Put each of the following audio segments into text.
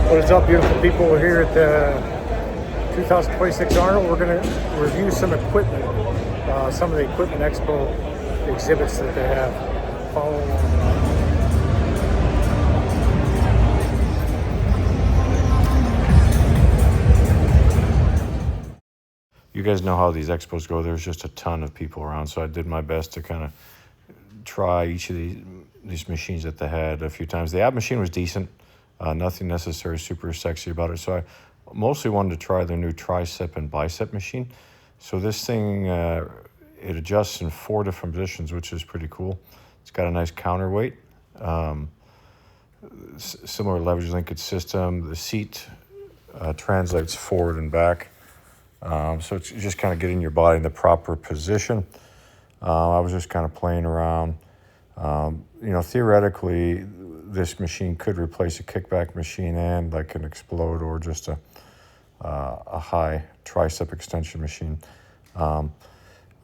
What is up, beautiful people? We're here at the 2026 Arnold. We're going to review some equipment, some of the equipment expo exhibits that they have. Follow along. You guys know how these expos go. There's just a ton of people around, so I did my best to kind of try each of these machines that they had a few times. The ab machine was decent. Nothing necessarily super sexy about it. So I mostly wanted to try their new tricep and bicep machine. So this thing, it adjusts in 4 different positions, which is pretty cool. It's got a nice counterweight, similar leverage linkage system. The seat translates forward and back. So it's just kind of getting your body in the proper position. I was just kind of playing around. Theoretically, this machine could replace a kickback machine and like an explode or just a high tricep extension machine. I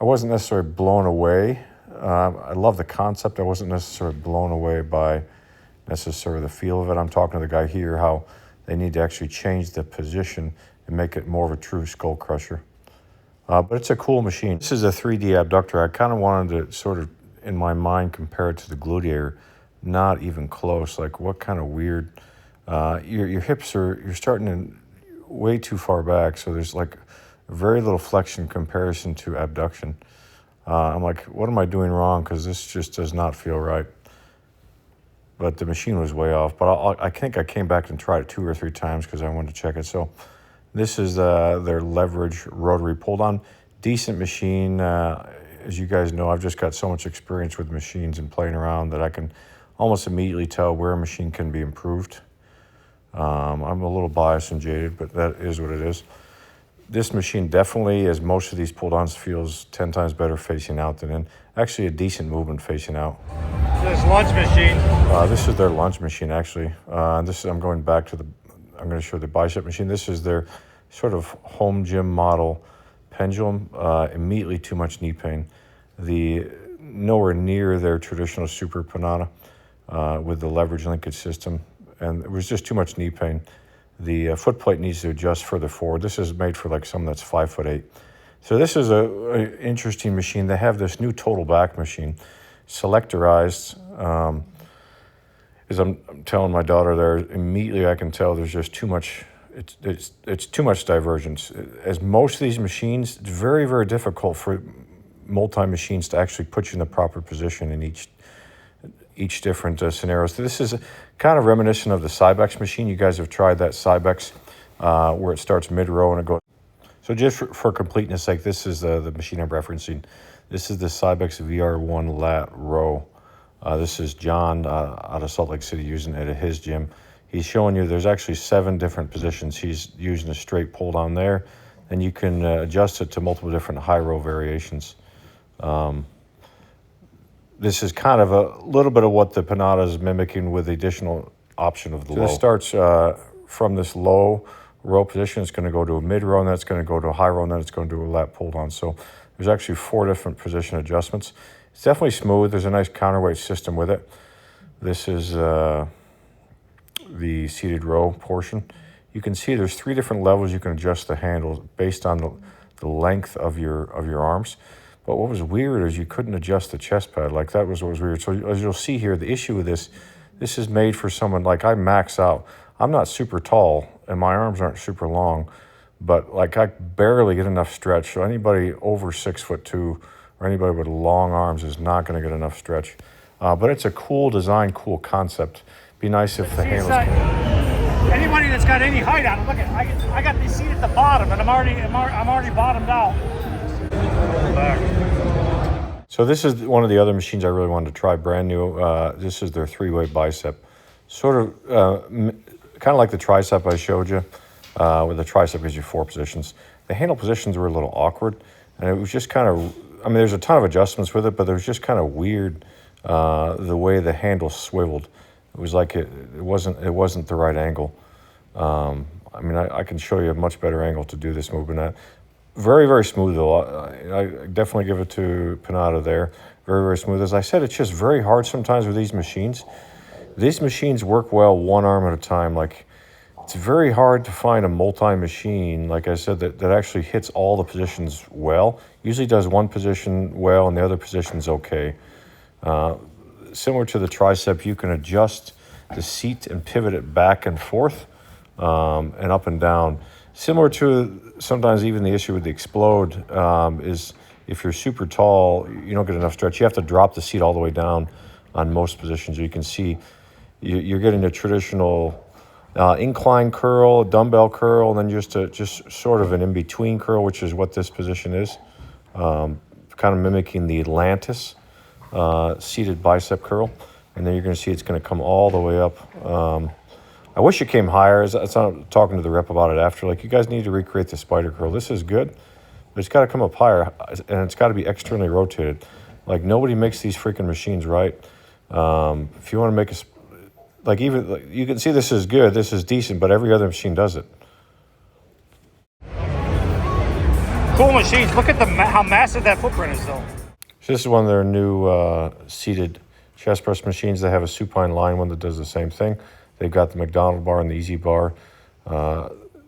wasn't necessarily blown away. I love the concept. I wasn't necessarily blown away by necessarily the feel of it. I'm talking to the guy here how they need to actually change the position and make it more of a true skull crusher. But it's a cool machine. This is a 3D abductor. I kind of wanted to sort of, in my mind, compare it to the gluteator. Not even close. Like, what kind of weird... your hips you're starting in way too far back, so there's like very little flexion in comparison to abduction. I'm like, what am I doing wrong? Because this just does not feel right. But the machine was way off. But I think I came back and tried it 2 or 3 times because I wanted to check it. So this is their leverage rotary pull-down. Decent machine. As you guys know, I've just got so much experience with machines and playing around that I can almost immediately tell where a machine can be improved. I'm a little biased and jaded, but that is what it is. This machine definitely, as most of these pull-downs, feels 10 times better facing out than in. Actually, a decent movement facing out. This lunge machine. This is their lunge machine, actually. I'm going back to I'm going to show the bicep machine. This is their sort of home gym model Pendulum. Immediately too much knee pain. Nowhere near their traditional super Panatta with the leverage linkage system. And it was just too much knee pain. The foot plate needs to adjust further forward. This is made for like someone that's 5'8". So this is an interesting machine. They have this new total back machine, Selectorized. As I'm telling my daughter there, immediately I can tell there's just too much. It's too much divergence. As most of these machines, it's very, very difficult for multi-machines to actually put you in the proper position in each different scenario. So this is kind of reminiscent of the Cybex machine. You guys have tried that Cybex where it starts mid-row and it goes. So just for completeness sake, this is the machine I'm referencing. This is the Cybex VR1 lat row. This is John out of Salt Lake City using it at his gym. He's showing you there's actually 7 different positions. He's using a straight pull down there, and you can adjust it to multiple different high row variations. This is kind of a little bit of what the Panatta is mimicking with the additional option of the low. This starts from this low row position. It's going to go to a mid row, and then it's going to go to a high row, and then it's going to do a lat pull down. So there's actually 4 different position adjustments. It's definitely smooth. There's a nice counterweight system with it. This is the seated row portion. You can see there's 3 different levels you can adjust the handles based on the length of your arms. But what was weird is you couldn't adjust the chest pad. Like, that was what was weird. So as you'll see here, the issue with this is made for someone, like, I max out. I'm not super tall and my arms aren't super long, but like I barely get enough stretch. So anybody over 6'2" or anybody with long arms is not going to get enough stretch. But it's a cool design, cool concept. Be nice if the handles. Anybody that's got any height on it, look at I got the seat at the bottom, and I'm already bottomed out. Back. So this is one of the other machines I really wanted to try, brand new. This is their 3-way bicep, sort of kind of like the tricep I showed you. With the tricep gives you 4 positions. The handle positions were a little awkward, and it was just kind of. I mean, there's a ton of adjustments with it, but it was just kind of weird the way the handle swiveled. It was like it wasn't the right angle. I mean, I can show you a much better angle to do this movement. Very, very smooth though. I definitely give it to Panatta there. Very, very smooth. As I said, it's just very hard sometimes with these machines. These machines work well one arm at a time. Like, It's very hard to find a multi-machine, like I said, that actually hits all the positions well. Usually does one position well and the other position's okay. Similar to the tricep, you can adjust the seat and pivot it back and forth and up and down. Similar to sometimes even the issue with the explode is if you're super tall, you don't get enough stretch. You have to drop the seat all the way down on most positions. You can see you're getting a traditional incline curl, dumbbell curl, and then just sort of an in-between curl, which is what this position is, kind of mimicking the Atlantis seated bicep curl. And then you're going to see it's going to come all the way up. I wish it came higher. I was talking to the rep about it after. Like, you guys need to recreate the spider curl. This is good, but it's got to come up higher, and it's got to be externally rotated. Like, nobody makes these freaking machines right. If you want to make you can see this is good, this is decent, but every other machine does it. Cool machines. Look at how massive that footprint is, though. So this is one of their new seated chest press machines. They have a supine line one that does the same thing. They've got the McDonald bar and the Easy bar.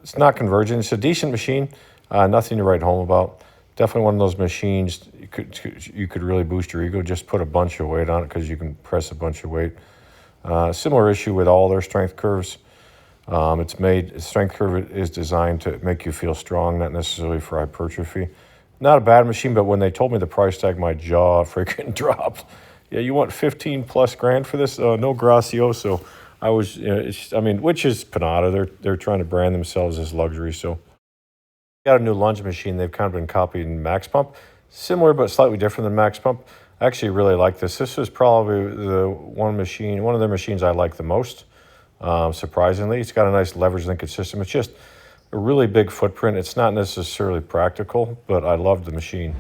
It's not convergent. It's a decent machine. Nothing to write home about. Definitely one of those machines you could really boost your ego. Just put a bunch of weight on it because you can press a bunch of weight. Similar issue with all their strength curves. Strength curve is designed to make you feel strong, not necessarily for hypertrophy. Not a bad machine, but when they told me the price tag, my jaw freaking dropped. Yeah, you want 15 plus grand for this? No gracioso. I was, which is Panatta. They're trying to brand themselves as luxury. So, got a new lunge machine. They've kind of been copying Max Pump, similar but slightly different than Max Pump. I actually really like this. This is probably one of their machines I like the most. Surprisingly, it's got a nice leverage linkage system. It's just a really big footprint. It's not necessarily practical, but I love the machine.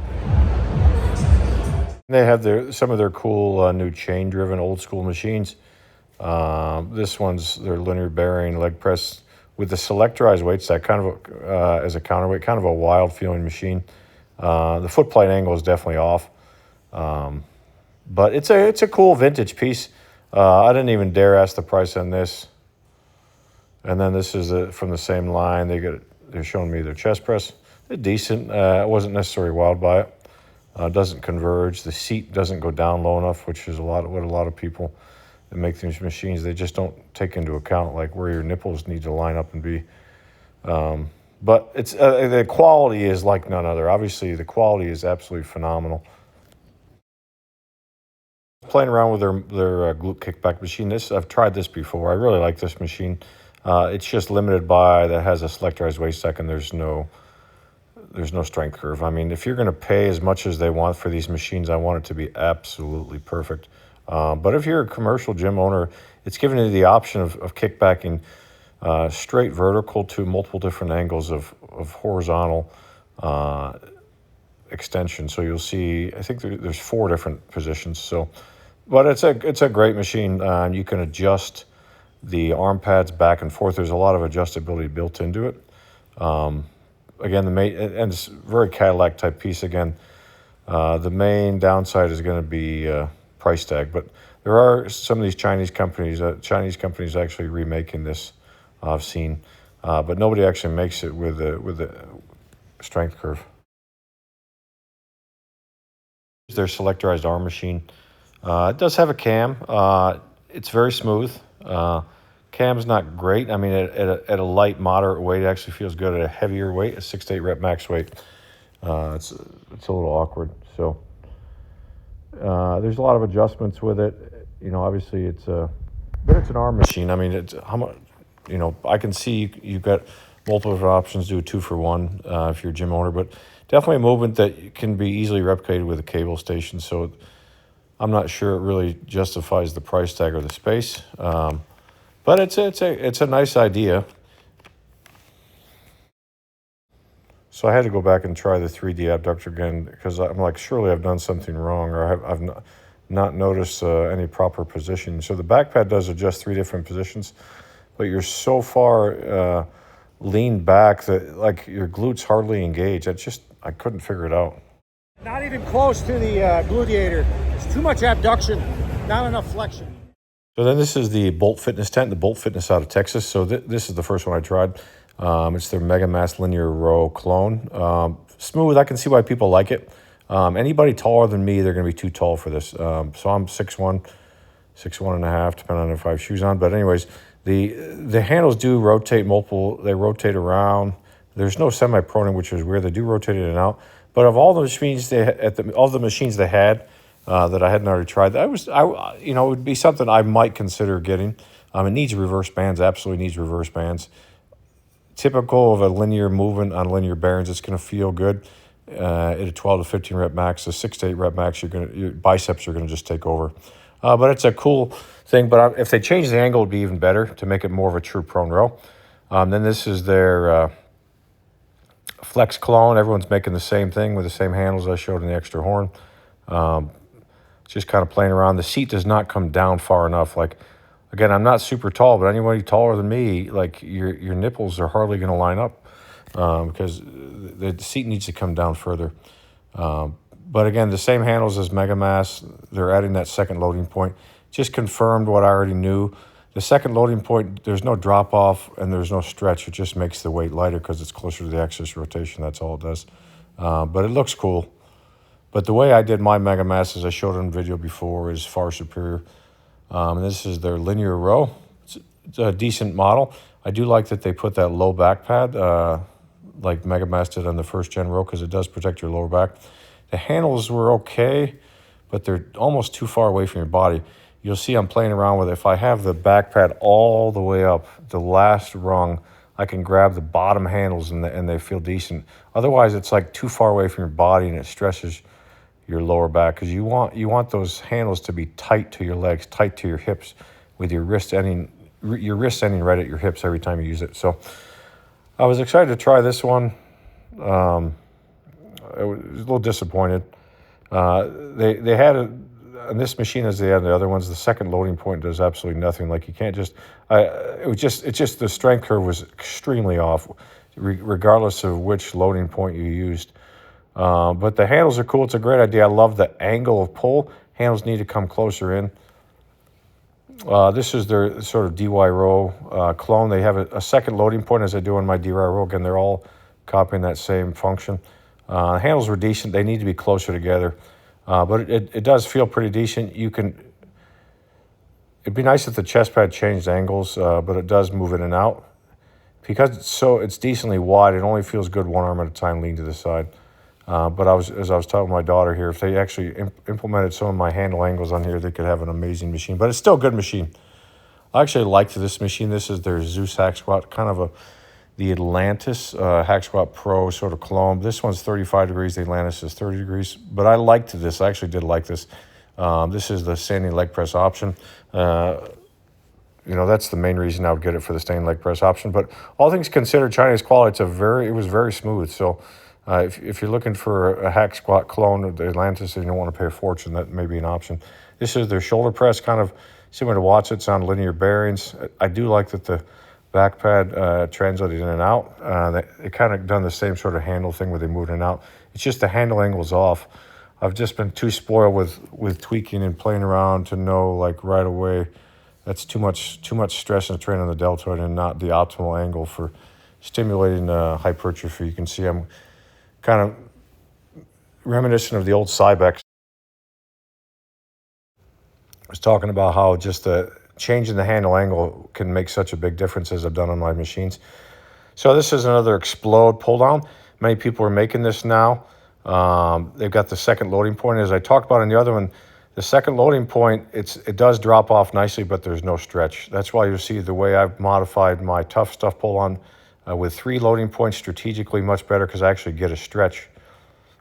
They have some of their cool new chain-driven old school machines. This one's their linear bearing leg press with the Selectorized weight stack, kind of as a counterweight, kind of a wild feeling machine. The foot plate angle is definitely off, but it's a cool vintage piece. I didn't even dare ask the price on this. And then this is from the same line. They're showing me their chest press. They're decent. I wasn't necessarily wild by it. Doesn't converge. The seat doesn't go down low enough, which is what a lot of people that make these machines, they just don't take into account like where your nipples need to line up and be. But it's the quality is like none other. Obviously, the quality is absolutely phenomenal. Playing around with their glute kickback machine. I've tried this before. I really like this machine. It's just limited by that has a selectorized weight stack and there's no strength curve. I mean, if you're going to pay as much as they want for these machines, I want it to be absolutely perfect. But if you're a commercial gym owner, it's giving you the option of kickbacking straight vertical to multiple different angles of horizontal extension. So you'll see, I think there's 4 different positions. So, but it's a great machine. You can adjust the arm pads back and forth. There's a lot of adjustability built into it. Again, and it's a very Cadillac type piece. Again, the main downside is going to be price tag, but there are some of these Chinese companies actually remaking this. I've seen, but nobody actually makes it with the strength curve. Their Selectorized arm machine. It does have a cam. It's very smooth. Cam's not great. I mean, at a light, moderate weight, it actually feels good. At a heavier weight, a 6 to 8 rep max weight, it's a little awkward. So there's a lot of adjustments with it. Obviously but it's an arm machine. I mean, it's how much. I can see you've got multiple options. Do a 2-for-1 if you're a gym owner, but definitely a movement that can be easily replicated with a cable station. So I'm not sure it really justifies the price tag or the space. But it's a nice idea. So I had to go back and try the 3D abductor again because I'm like, surely I've done something wrong, or I've not noticed any proper position. So the back pad does adjust 3 different positions, but you're so far leaned back that like your glutes hardly engage. I couldn't figure it out. Not even close to the gluteator. It's too much abduction, not enough flexion. So then this is the Bolt Fitness tent, the Bolt Fitness out of Texas. So this is the first one I tried. It's their Mega Mass Linear Row clone. Smooth, I can see why people like it. Anybody taller than me, they're going to be too tall for this. So I'm 6'1", 6'1.5", depending on if I have shoes on. But anyways, the handles do rotate multiple. They rotate around. There's no semi-proning, which is weird. They do rotate in and out. But of all the machines all the machines they had that I hadn't already tried, it would be something I might consider getting. It needs reverse bands. Absolutely needs reverse bands. Typical of a linear movement on linear bearings, it's going to feel good at a 12 to 15 rep max. A 6 to 8 rep max, your biceps are going to just take over. But it's a cool thing. But if they change the angle, it'd be even better to make it more of a true prone row. Then this is their Flex clone. Everyone's making the same thing with the same handles I showed in the extra horn. Just kind of playing around. The seat does not come down far enough. Like, again, I'm not super tall, but anybody taller than me, like your nipples are hardly going to line up because the seat needs to come down further. But again, the same handles as Mega Mass. They're adding that second loading point. Just confirmed what I already knew. The second loading point, there's no drop off and there's no stretch. It just makes the weight lighter because it's closer to the axis rotation. That's all it does. But it looks cool. But the way I did my Mega Mass, as I showed in the video before, is far superior. And this is their linear row. It's a decent model. I do like that they put that low back pad like Mega Mass did on the first gen row because it does protect your lower back. The handles were okay, but they're almost too far away from your body. You'll see I'm playing around with it. If I have the back pad all the way up, the last rung, I can grab the bottom handles and they feel decent. Otherwise, it's like too far away from your body and it stresses your lower back because you want those handles to be tight to your legs, tight to your hips, with your wrist ending right at your hips every time you use it. So I was excited to try this one. I was a little disappointed. They had on this machine as they had the other ones. The second loading point does absolutely nothing. Like you can't just. It's just the strength curve was extremely off, regardless of which loading point you used. But the handles are cool. It's a great idea. I love the angle of pull. Handles need to come closer in. This is their sort of DY row clone. They have a second loading point as I do on my DY row. Again, they're all copying that same function. Handles were decent. They need to be closer together. But it does feel pretty decent. It'd be nice if the chest pad changed angles, but it does move in and out. Because it's decently wide, it only feels good one arm at a time, lean to the side. But as I was talking to my daughter here, if they actually implemented some of my handle angles on here, they could have an amazing machine. But it's still a good machine. I actually liked this machine. This is their Zeus hack squat, kind of the Atlantis hack squat pro sort of clone. This one's 35 degrees. The Atlantis is 30 degrees. But I liked this. I actually did like this. This is the standing leg press option. That's the main reason I would get it for the standing leg press option. But all things considered, Chinese quality, it was very smooth. So if you're looking for a hack squat clone of the Atlantis and you don't want to pay a fortune, that may be an option. This is their shoulder press, kind of similar to Watts on linear bearings. I do like that the back pad translated in and out. They kind of done the same sort of handle thing where they moved in and out. It's just the handle angle's off. I've just been too spoiled with tweaking and playing around to know like right away that's too much stress and strain on the deltoid and not the optimal angle for stimulating hypertrophy. You can see I'm kind of reminiscent of the old Cybex. I was talking about how just changing the handle angle can make such a big difference as I've done on my machines. So this is another Explode pull down. Many people are making this now. They've got the second loading point. As I talked about in the other one, the second loading point, it does drop off nicely, but there's no stretch. That's why you see the way I've modified my Tough Stuff pull on with 3 loading points strategically much better because I actually get a stretch,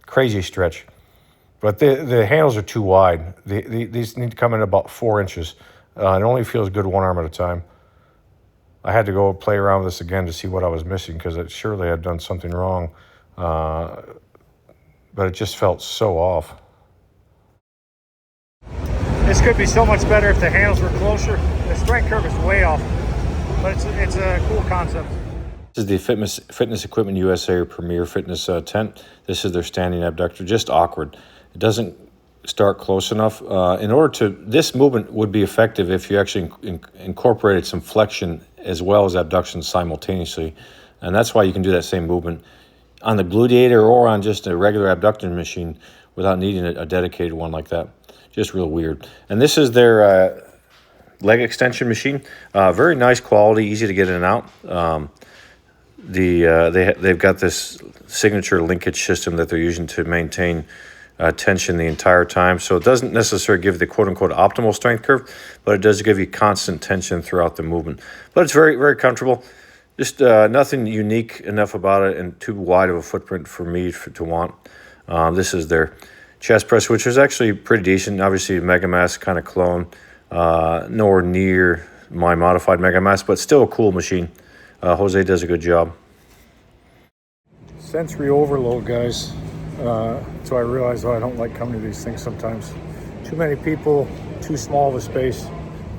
crazy stretch. But the handles are too wide. These need to come in about 4 inches. It only feels good one arm at a time. I had to go play around with this again to see what I was missing because surely I'd done something wrong. But it just felt so off. This could be so much better if the handles were closer. The strength curve is way off, but it's a cool concept. This is the Fitness Equipment USA or Premier Fitness tent. This is their standing abductor, just awkward. It doesn't start close enough. This movement would be effective if you actually incorporated some flexion as well as abduction simultaneously. And that's why you can do that same movement on the gluteator or on just a regular abductor machine without needing a dedicated one like that. Just real weird. And this is their leg extension machine. Very nice quality, easy to get in and out. They've got this signature linkage system that they're using to maintain tension the entire time. So it doesn't necessarily give the quote-unquote optimal strength curve, but it does give you constant tension throughout the movement. But it's very, very comfortable. Just nothing unique enough about it and too wide of a footprint for me to want. This is their chest press, which is actually pretty decent. Obviously, Mega Mass kind of clone. Nowhere near my modified Mega Mass, but still a cool machine. Jose does a good job. Sensory overload, guys. So I realize why I don't like coming to these things sometimes. Too many people, too small of a space.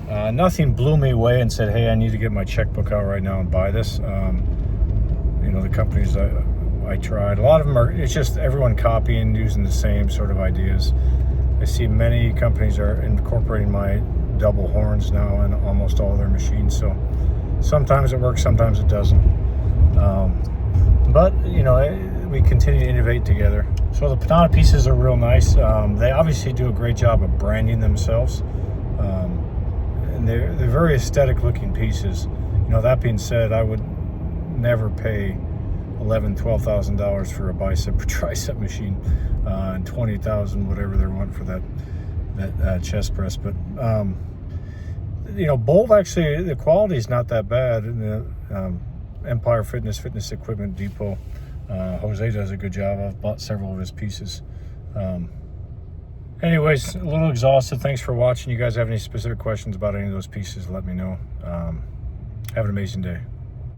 Nothing blew me away and said, hey, I need to get my checkbook out right now and buy this. The companies I tried, a lot of them are, it's just everyone copying, using the same sort of ideas. I see many companies are incorporating my double horns now in almost all their machines. So sometimes it works, sometimes it doesn't. But we continue to innovate together. So the Panatta pieces are real nice. They obviously do a great job of branding themselves. And they're very aesthetic looking pieces. That being said, I would never pay $11,000-$12,000 for a bicep or tricep machine, and $20,000 whatever they want for that chest press. But Bolt, actually the quality is not that bad. In the Empire Fitness Equipment Depot, Jose does a good job. I've bought several of his pieces. Anyways, a little exhausted. Thanks for watching. You guys have any specific questions about any of those pieces, let me know. Have an amazing day.